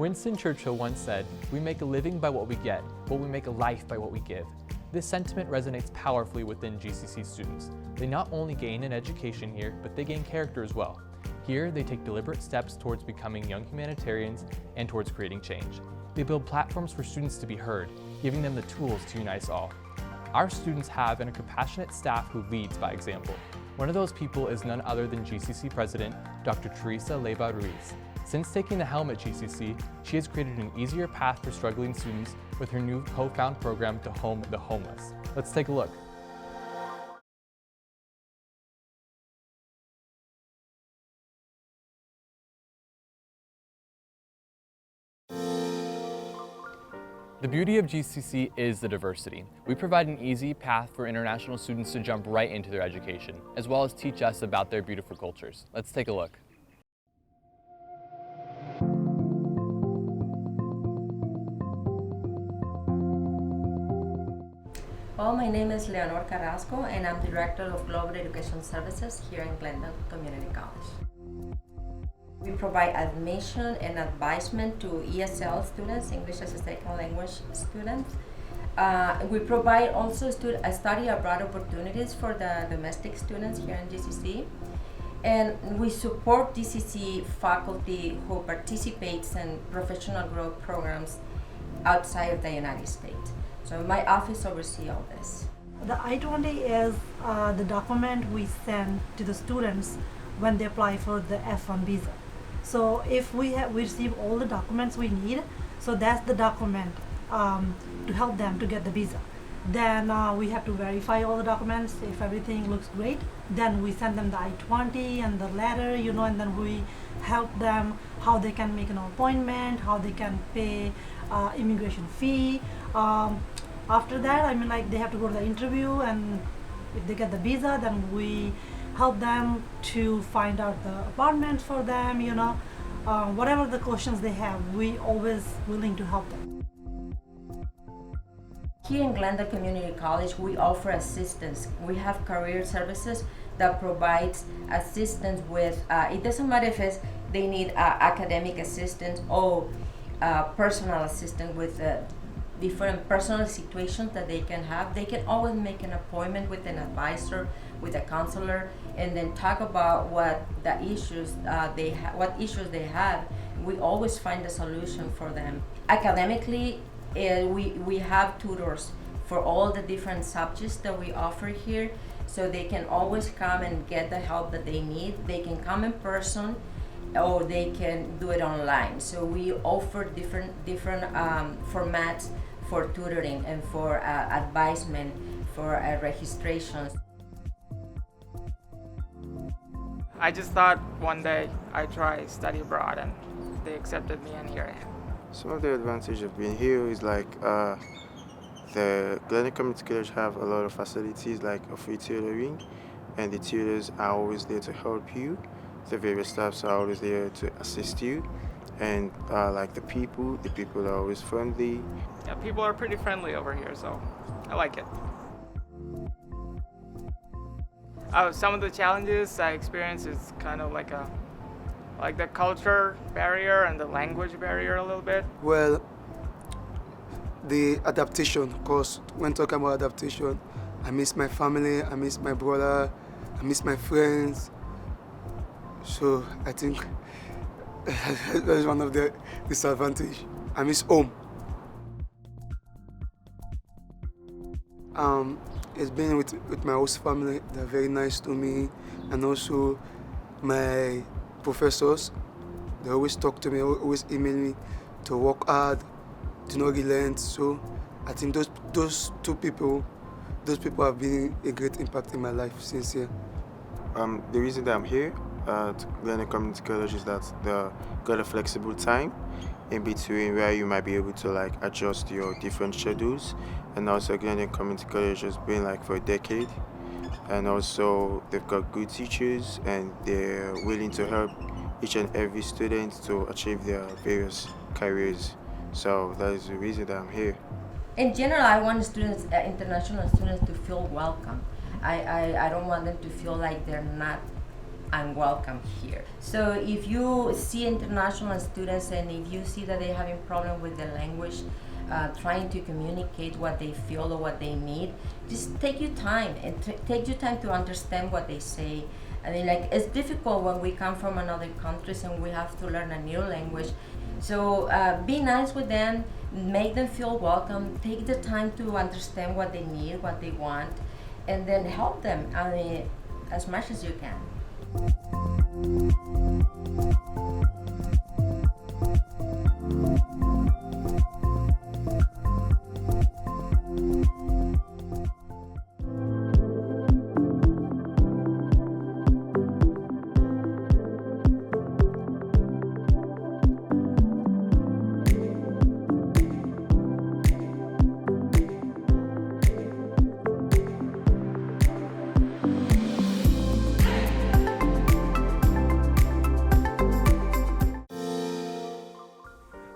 Winston Churchill once said, "We make a living by what we get, but we make a life by what we give." This sentiment resonates powerfully within GCC students. They not only gain an education here, but they gain character as well. Here, they take deliberate steps towards becoming young humanitarians and towards creating change. They build platforms for students to be heard, giving them the tools to unite us all. Our students have a compassionate staff who leads by example. One of those people is none other than GCC President, Dr. Teresa Leyva Ruiz. Since taking the helm at GCC, she has created an easier path for struggling students with her new co-found program to home the homeless. Let's take a look. The beauty of GCC is the diversity. We provide an easy path for international students to jump right into their education, as well as teach us about their beautiful cultures. Let's take a look. Well, my name is Leonor Carrasco, and I'm Director of Global Education Services here in Glendale Community College. We provide admission and advisement to ESL students, English as a Second Language students. We provide also study abroad opportunities for the domestic students here in GCC. And we support GCC faculty who participates in professional growth programs outside of the United States. So my office oversees all this. The I-20 is the document we send to the students when they apply for the F1 visa. So if we receive all the documents we need, so that's the document to help them to get the visa. Then we have to verify all the documents. If everything looks great, then we send them the I-20 and the letter, and then we help them how they can make an appointment, how they can pay immigration fee. After that, they have to go to the interview, and if they get the visa, then we help them to find out the apartments for them, whatever the questions they have, we always willing to help them. Here in Glendale Community College, we offer assistance. We have career services that provides assistance with, it doesn't matter if they need academic assistance or personal assistance with different personal situations that they can have. They can always make an appointment with an advisor, with a counselor, and then talk about what issues they have. We always find a solution for them. Academically, we have tutors for all the different subjects that we offer here, so they can always come and get the help that they need. They can come in person, or they can do it online. So we offer different formats for tutoring and for advisement, for registrations. I just thought one day I'd try study abroad, and they accepted me, and here I am. Some of the advantage of being here is the Glendale Community College have a lot of facilities like a free tutoring, and the tutors are always there to help you. The various staffs are always there to assist you, and the people are always friendly. Yeah, people are pretty friendly over here, so I like it. Some of the challenges I experience is kind of like the culture barrier and the language barrier a little bit. Well, the adaptation, of course, when talking about adaptation, I miss my family, I miss my brother, I miss my friends. So I think that's one of the disadvantages. I miss home. It's been with my host family. They're very nice to me, and also my professors. They always talk to me, always email me to work hard, to not relent. So I think those two people have been a great impact in my life since here. The reason that I'm here at Glendale Community College is that they got a flexible time in between where you might be able to adjust your different schedules. And also Glendale Community College has been for a decade, and also they've got good teachers, and they're willing to help each and every student to achieve their various careers. So that is the reason that I'm here. In general, I want students, international students, to feel welcome. I don't want them to feel like they're not unwelcome here. So if you see international students and if you see that they're having problem with the language, trying to communicate what they feel or what they need, just take your time and take your time to understand what they say. I mean, like, it's difficult when we come from another countries and we have to learn a new language. So be nice with them, make them feel welcome, take the time to understand what they need, what they want, and then help them, I mean, as much as you can.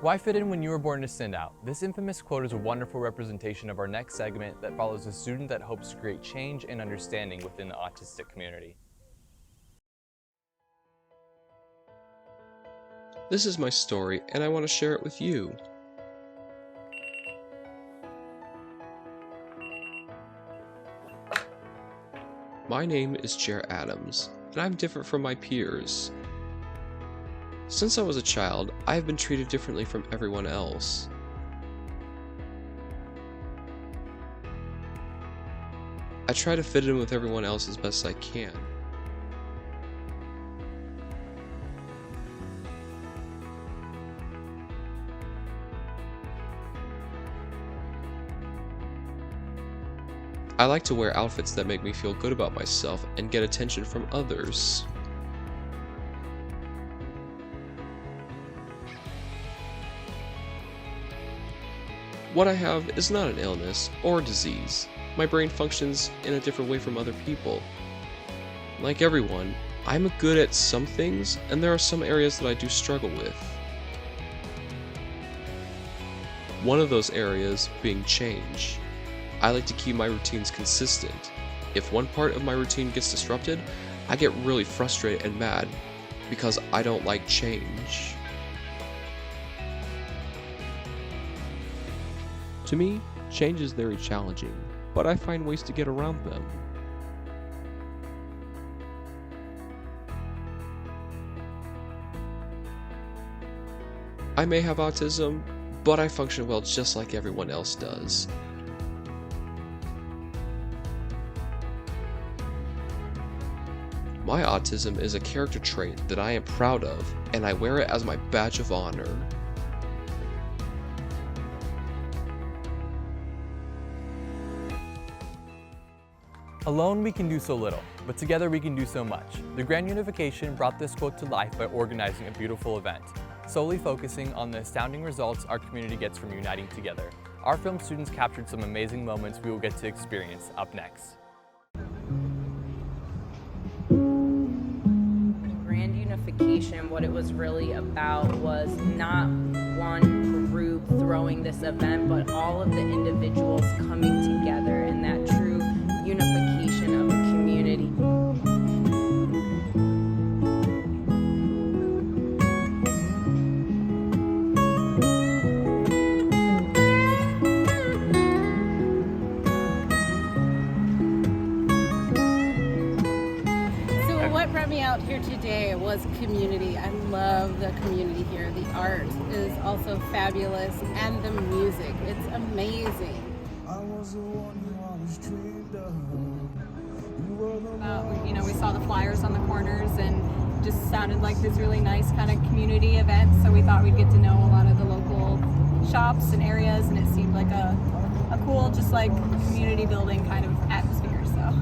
Why fit in when you were born to stand out? This infamous quote is a wonderful representation of our next segment that follows a student that hopes to create change and understanding within the autistic community. This is my story, and I want to share it with you. My name is Jer Adams, and I'm different from my peers. Since I was a child, I have been treated differently from everyone else. I try to fit in with everyone else as best I can. I like to wear outfits that make me feel good about myself and get attention from others. What I have is not an illness or a disease. My brain functions in a different way from other people. Like everyone, I'm good at some things, and there are some areas that I do struggle with. One of those areas being change. I like to keep my routines consistent. If one part of my routine gets disrupted, I get really frustrated and mad because I don't like change. To me, change is very challenging, but I find ways to get around them. I may have autism, but I function well just like everyone else does. My autism is a character trait that I am proud of, and I wear it as my badge of honor. Alone we can do so little, but together we can do so much. The Grand Unification brought this quote to life by organizing a beautiful event, solely focusing on the astounding results our community gets from uniting together. Our film students captured some amazing moments we will get to experience up next. Grand Unification, what it was really about was not one group throwing this event, but all of the individuals coming together in that true unification of a community. So what brought me out here today was community. I love the community here. The art is also fabulous, and the music, it's amazing. We saw the flyers on the corners and just sounded like this really nice kind of community event, so we thought we'd get to know a lot of the local shops and areas, and it seemed like a cool, just like community building kind of atmosphere. So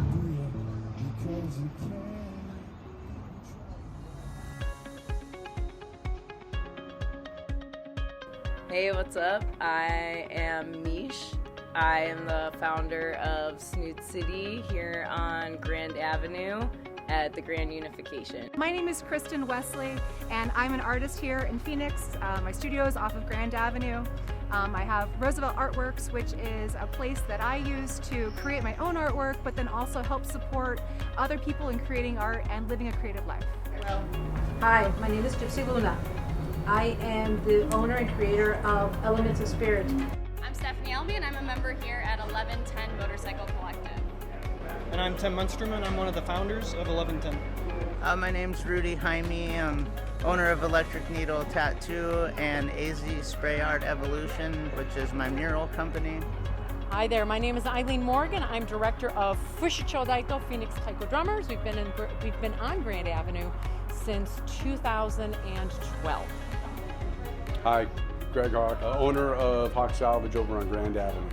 Hey, what's up? I am Mish. I am the founder of Snoot City here on Grand Avenue at the Grand Unification. my name is Kristen Wesley, and I'm an artist here in Phoenix. My studio is off of Grand Avenue. I have Roosevelt Artworks, which is a place that I use to create my own artwork, but then also help support other people in creating art and living a creative life. Hi, my name is Gypsy Luna. I am the owner and creator of Elements of Spirit. I'm Stephanie Elby, and I'm a member here at 1110 Motorcycle Collective. And I'm Tim Munsterman. I'm one of the founders of 1110. My name's Rudy Jaime. I'm owner of Electric Needle Tattoo and AZ Spray Art Evolution, which is my mural company. Hi there, my name is Eileen Morgan. I'm director of Fushicho Daito Phoenix Taiko Drummers. We've been on Grand Avenue since 2012. Hi, Greg Hawk, owner of Hawk Salvage over on Grand Avenue.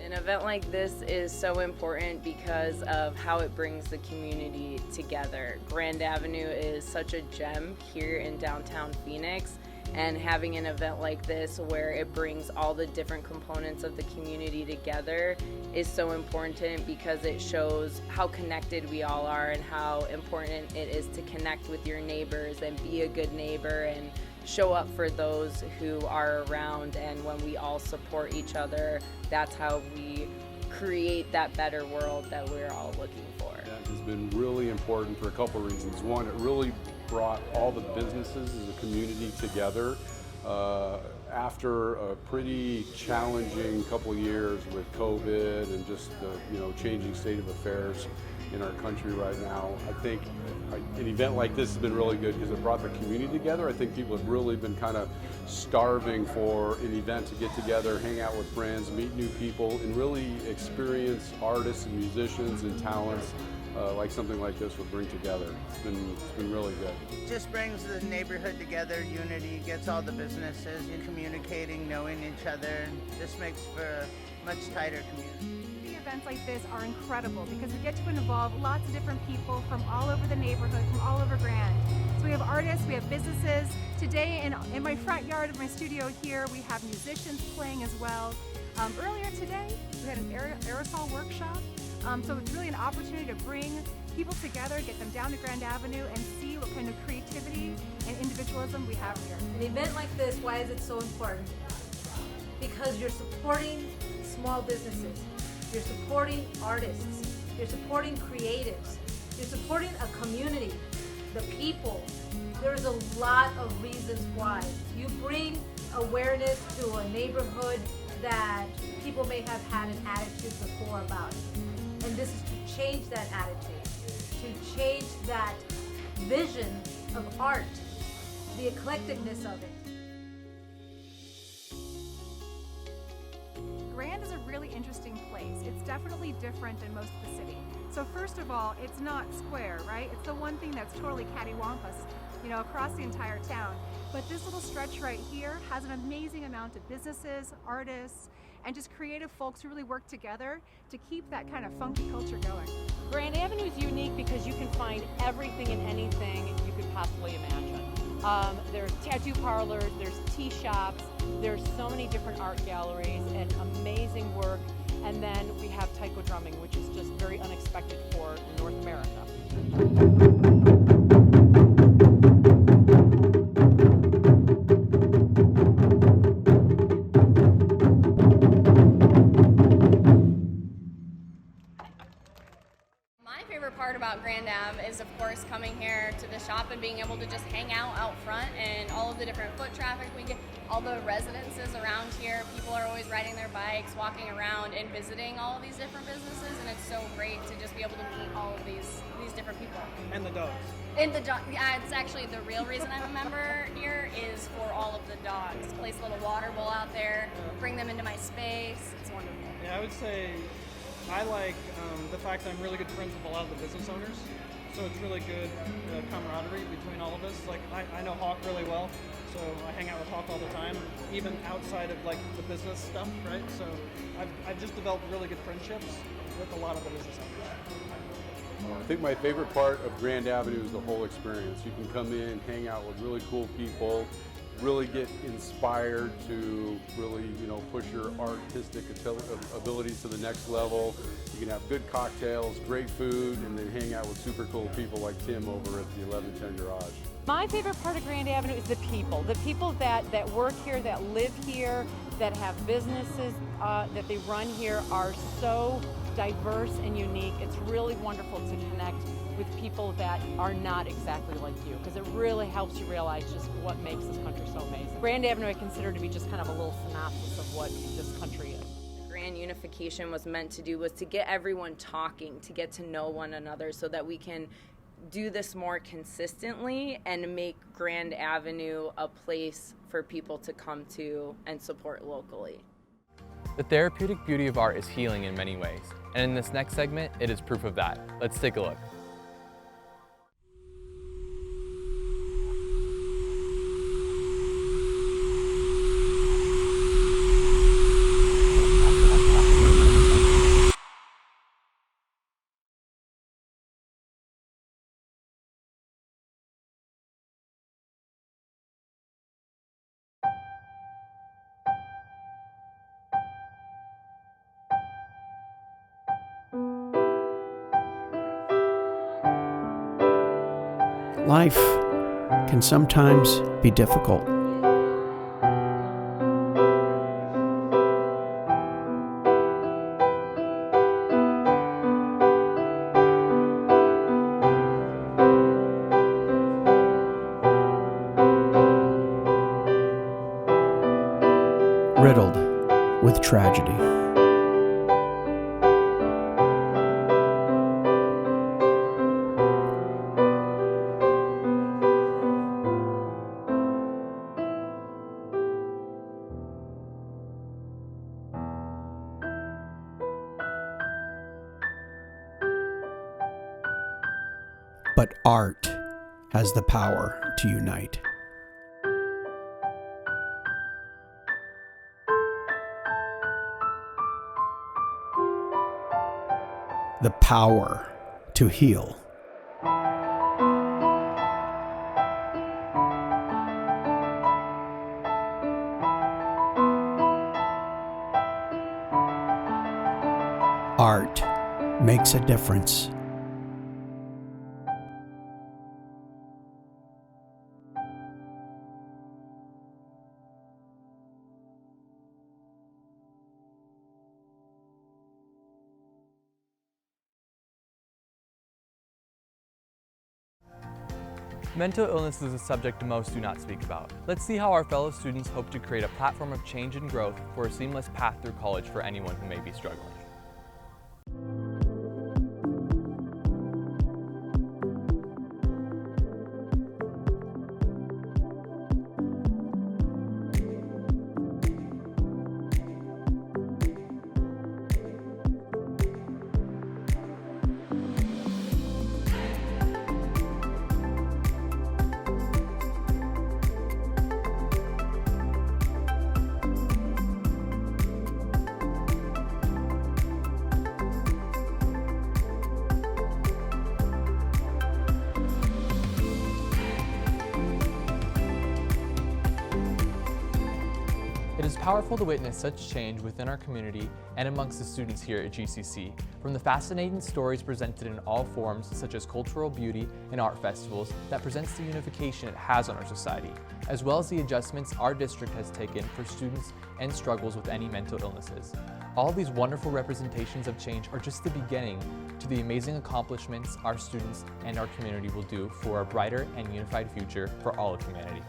An event like this is so important because of how it brings the community together. Grand Avenue is such a gem here in downtown Phoenix, and having an event like this where it brings all the different components of the community together is so important because it shows how connected we all are and how important it is to connect with your neighbors and be a good neighbor and show up for those who are around. And when we all support each other, that's how we create that better world that we're all looking for. That has been really important for a couple of reasons. One, it really brought all the businesses as a community together after a pretty challenging couple of years with COVID and just the changing state of affairs in our country right now. I think an event like this has been really good because it brought the community together. I think people have really been kind of starving for an event to get together, hang out with friends, meet new people, and really experience artists and musicians and talents like something like this would bring together. It's been really good. It just brings the neighborhood together, unity, gets all the businesses communicating, knowing each other, just makes for a much tighter community. Events like this are incredible because we get to involve lots of different people from all over the neighborhood, from all over Grand. So we have artists, we have businesses. Today in my front yard of my studio here, we have musicians playing as well. Earlier today, we had an aerosol workshop. So it's really an opportunity to bring people together, get them down to Grand Avenue and see what kind of creativity and individualism we have here. An event like this, why is it so important? Because you're supporting small businesses. You're supporting artists, you're supporting creatives, you're supporting a community, the people. There's a lot of reasons why. You bring awareness to a neighborhood that people may have had an attitude before about. And this is to change that attitude, to change that vision of art, the eclecticness of it. Grand is a really interesting place. It's definitely different than most of the city. So first of all, it's not square, right? It's the one thing that's totally cattywampus, across the entire town. But this little stretch right here has an amazing amount of businesses, artists, and just creative folks who really work together to keep that kind of funky culture going. Grand Avenue is unique because you can find everything and anything you could possibly imagine. There's tattoo parlors, there's tea shops, there's so many different art galleries and amazing work. And then we have taiko drumming, which is just very unexpected for North America. Part about Grand Ave is, of course, coming here to the shop and being able to just hang out front and all of the different foot traffic we get, all the residences around here. People are always riding their bikes, walking around and visiting all of these different businesses, and it's so great to just be able to meet all of these different people. And the dogs. And the dog, yeah, it's actually the real reason I'm a member here is for all of the dogs. Place a little water bowl out there, bring them into my space. It's wonderful. Yeah, I would say I like the fact that I'm really good friends with a lot of the business owners, so it's really good camaraderie between all of us. Like I know Hawk really well, so I hang out with Hawk all the time, even outside of like the business stuff, right? So I've just developed really good friendships with a lot of the business owners. I think my favorite part of Grand Avenue is the whole experience. You can come in, hang out with really cool people, really get inspired to really, push your artistic abilities to the next level. You can have good cocktails, great food, and then hang out with super cool people like Tim over at the 1110 Garage. My favorite part of Grand Avenue is the people that work here, that live here, that have businesses that they run here are so diverse and unique. It's really wonderful to connect with people that are not exactly like you, because it really helps you realize just what makes this country so amazing. Grand Avenue I consider to be just kind of a little synopsis of what this country is. Grand Unification was meant to do was to get everyone talking, to get to know one another so that we can do this more consistently and make Grand Avenue a place for people to come to and support locally. The therapeutic beauty of art is healing in many ways, and in this next segment, it is proof of that. Let's take a look. Life can sometimes be difficult. Riddled with tragedy. But art has the power to unite. The power to heal. Art makes a difference. Mental illness is a subject most do not speak about. Let's see how our fellow students hope to create a platform of change and growth for a seamless path through college for anyone who may be struggling. It is powerful to witness such change within our community and amongst the students here at GCC. From the fascinating stories presented in all forms, such as cultural beauty and art festivals, that presents the unification it has on our society, as well as the adjustments our district has taken for students and struggles with any mental illnesses. All these wonderful representations of change are just the beginning to the amazing accomplishments our students and our community will do for a brighter and unified future for all of humanity.